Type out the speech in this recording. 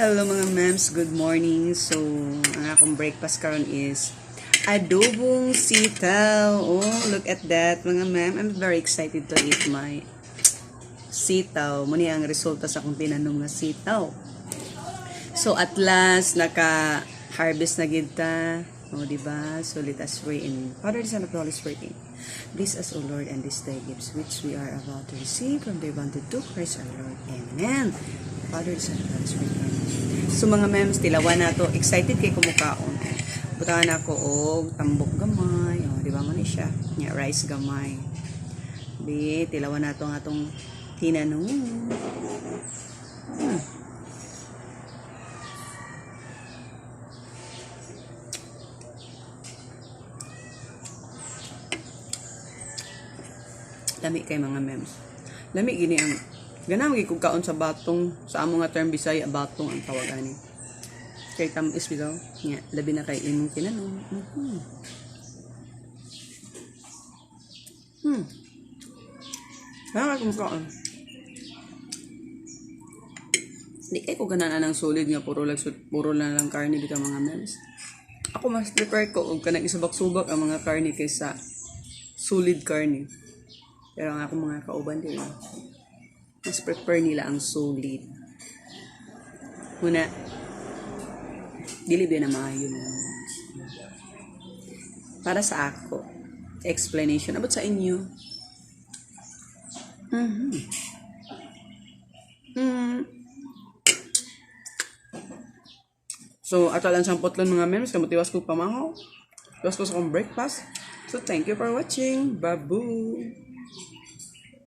Hello mga mems, good morning. So, ang akong breakfast karon is adobong sitaw. Oh, look at that mga mem. I'm very excited to eat my sitaw. Muni ang resulta sa akong tinanom nga sitaw. So, at last, naka-harvest na gid ta. Oh, diba? So, let us pray in Father, Son, of the Holy Spirit. Bless us, O Lord, and this day gifts which we are about to receive from the abundant to Christ our Lord. Amen. Father, Son, of the Holy Spirit. Amen. So, mga mems, tilawan na to. Excited kay kumukaon. Butangan ako og tambok gamay. Oh, di ba mo ni siya? Yeah, rice gamay. Di, tilawan na to nga itong tinanong. Lami kay mga mems. Lami gini ang ganang gi kog kaon sa batong sa amo nga term Bisaya batong ang tawagan ni. Kay tamis bitaw. Nya labi na kay imong tinanong. Kaya kung kaon. Di kay ko ganahan ng solid nga puro lang karne bitaw mga mems. Ako mas prefer ko og kanang isubak-subak ang mga karne kaysa solid karne. Pero ang ako mga kauban din, mas prefer nila ang solid. Muna, dili ba na maayo na. Para sa ako, explanation about sa inyo. So, ato lang 10 mga memes, kamutiwas ko pamahaw. Tiwas ko sa akong breakfast. So, thank you for watching. Babu!